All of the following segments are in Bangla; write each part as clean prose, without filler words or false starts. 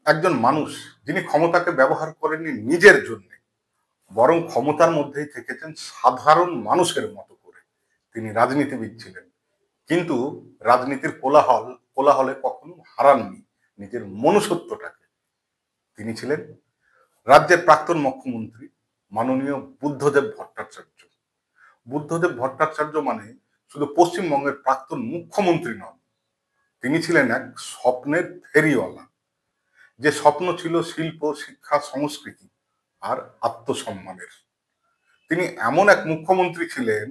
একজন মানুষ যিনি ক্ষমতাকে ব্যবহার করেননি নিজের জন্য, বরং ক্ষমতার মধ্যেই থেকেছেন সাধারণ মানুষের মতো করে। তিনি রাজনীতিবিদ ছিলেন, কিন্তু রাজনীতির কোলাহলে কখনো হারাননি নিজের মনুষ্যত্বটাকে। তিনি ছিলেন রাজ্যের প্রাক্তন মুখ্যমন্ত্রী মাননীয় বুদ্ধদেব ভট্টাচার্য। বুদ্ধদেব ভট্টাচার্য মানে শুধু পশ্চিমবঙ্গের প্রাক্তন মুখ্যমন্ত্রী নন, তিনি ছিলেন এক স্বপ্নের ফেরিওয়ালা। যে স্বপ্ন ছিল শিল্প, শিক্ষা, সংস্কৃতি আর আত্মসম্মানের। তিনি এমন এক মুখ্যমন্ত্রী ছিলেন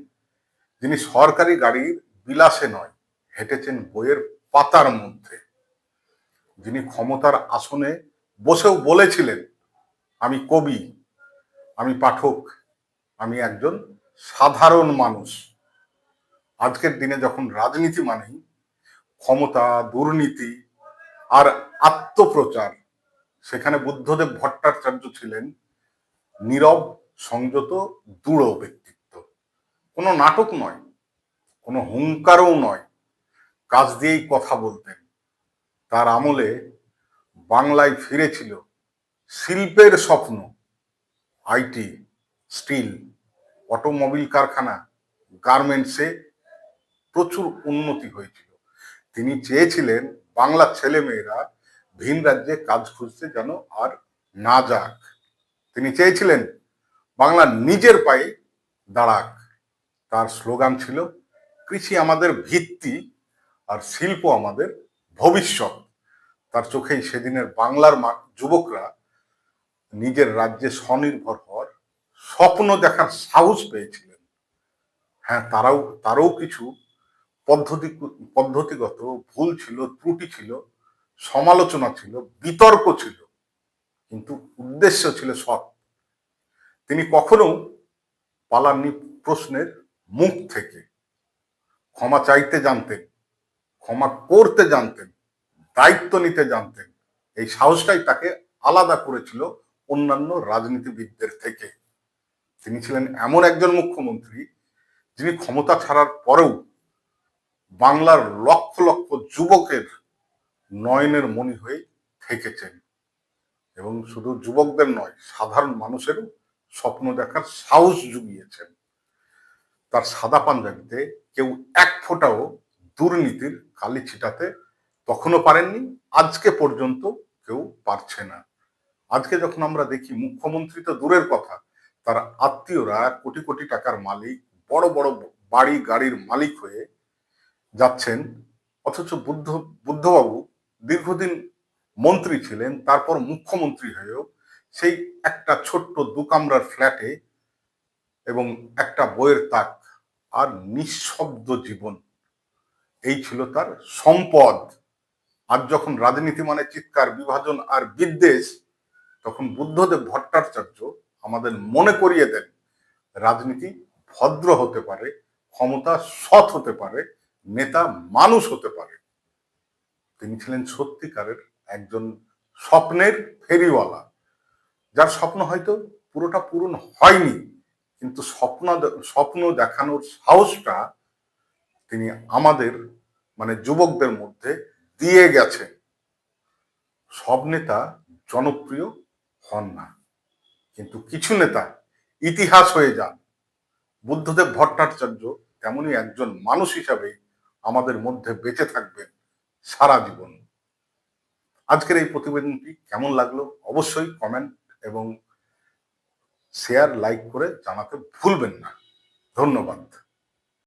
যিনি সরকারি গাড়ির বিলাসে নয়, হেঁটেছেন বইয়ের পাতার মধ্যে। যিনি ক্ষমতার আসনে বসেও বলেছিলেন, আমি কবি, আমি পাঠক, আমি একজন সাধারণ মানুষ। আজকের দিনে যখন রাজনীতি মানেই ক্ষমতা, দুর্নীতি আর আত্মপ্রচার, সেখানে বুদ্ধদেব ভট্টাচার্য ছিলেন নীরব, সংযত, দৃঢ় ব্যক্তিত্ব। কোনো নাটক নয়, কোনো হুঙ্কারও নয়, কাজ দিয়েই কথা বলতেন। তার আমলে বাংলায় ফিরেছিল শিল্পের স্বপ্ন। আইটি, স্টিল, অটোমোবিল কারখানা, গার্মেন্টসে প্রচুর উন্নতি হয়েছিল। তিনি চেয়েছিলেন বাংলার ছেলেমেয়েরা ভিন রাজ্যে কাজ খুঁজতে যেন আর না যাক। তিনি চেয়েছিলেন বাংলা নিজের পায়ে দাঁড়াক। তার স্লোগান ছিল, কৃষি আমাদের ভিত্তি আর শিল্প আমাদের ভবিষ্যৎ। তার চোখেই সেদিনের বাংলার যুবকরা নিজের রাজ্যে স্বনির্ভর হওয়ার স্বপ্ন দেখার সাহস পেয়েছিলেন। হ্যাঁ, তারও কিছু পদ্ধতি পদ্ধতিগত ভুল ছিল, ত্রুটি ছিল, সমালোচনা ছিল, বিতর্ক ছিল, কিন্তু উদ্দেশ্য ছিল সৎ। তিনি কখনো পালাননি প্রশ্নের মুখ থেকে। ক্ষমা চাইতে জানতেন, ক্ষমা করতে জানতেন, দায়িত্ব নিতে জানতেন। এই সাহসটাই তাকে আলাদা করেছিল অন্যান্য রাজনীতিবিদদের থেকে। তিনি ছিলেন এমন একজন মুখ্যমন্ত্রী যিনি ক্ষমতা ছাড়ার পরেও বাংলার লক্ষ লক্ষ যুবকের নয়নের মণি হয়ে থেকেছেন, এবং শুধু যুবকদের নয়, সাধারণ মানুষেরও স্বপ্ন দেখার সাহস জুগিয়েছেন। তার সাদা পাঞ্জাবিতে কেউ এক ফোঁটাও দুর্নীতির কালি ছিটাতে তখনও পারেননি, আজকে পর্যন্ত কেউ পারছে না। আজকে যখন আমরা দেখি মুখ্যমন্ত্রী তো দূরের কথা, তার আত্মীয়রা কোটি কোটি টাকার মালিক, বড় বড় বাড়ি গাড়ির মালিক হয়ে যাচ্ছেন, অথচ বুদ্ধবাবু দীর্ঘদিন মন্ত্রী ছিলেন, তারপর মুখ্যমন্ত্রী হয়েও সেই একটা ছোট্ট দু কামরার ফ্ল্যাটে এবং একটা বইয়ের তাক আর নিঃশব্দ জীবন, এই ছিল তার সম্পদ। আজ যখন রাজনীতি মানে চিৎকার, বিভাজন আর বিদ্বেষ, তখন বুদ্ধদেব ভট্টাচার্য আমাদের মনে করিয়ে দেন রাজনীতি ভদ্র হতে পারে, ক্ষমতা সৎ হতে পারে, নেতা মানুষ হতে পারে। তিনি ছিলেন সত্যিকারের একজন স্বপ্নের ফেরিওয়ালা, যার স্বপ্ন হয়তো পুরোটা পূরণ হয়নি, কিন্তু স্বপ্ন দেখানোর সাহসটা তিনি আমাদের মানে যুবকদের মধ্যে দিয়ে গেছেন। সব নেতা জনপ্রিয় হন না, কিন্তু কিছু নেতা ইতিহাস হয়ে যান। বুদ্ধদেব ভট্টাচার্য তেমনই একজন মানুষ হিসাবে আমাদের মধ্যে বেঁচে থাকবেন সারা জীবন। আজকের এই প্রতিবেদনটি কেমন লাগলো অবশ্যই কমেন্ট এবং শেয়ার, লাইক করে জানাতে ভুলবেন না। ধন্যবাদ।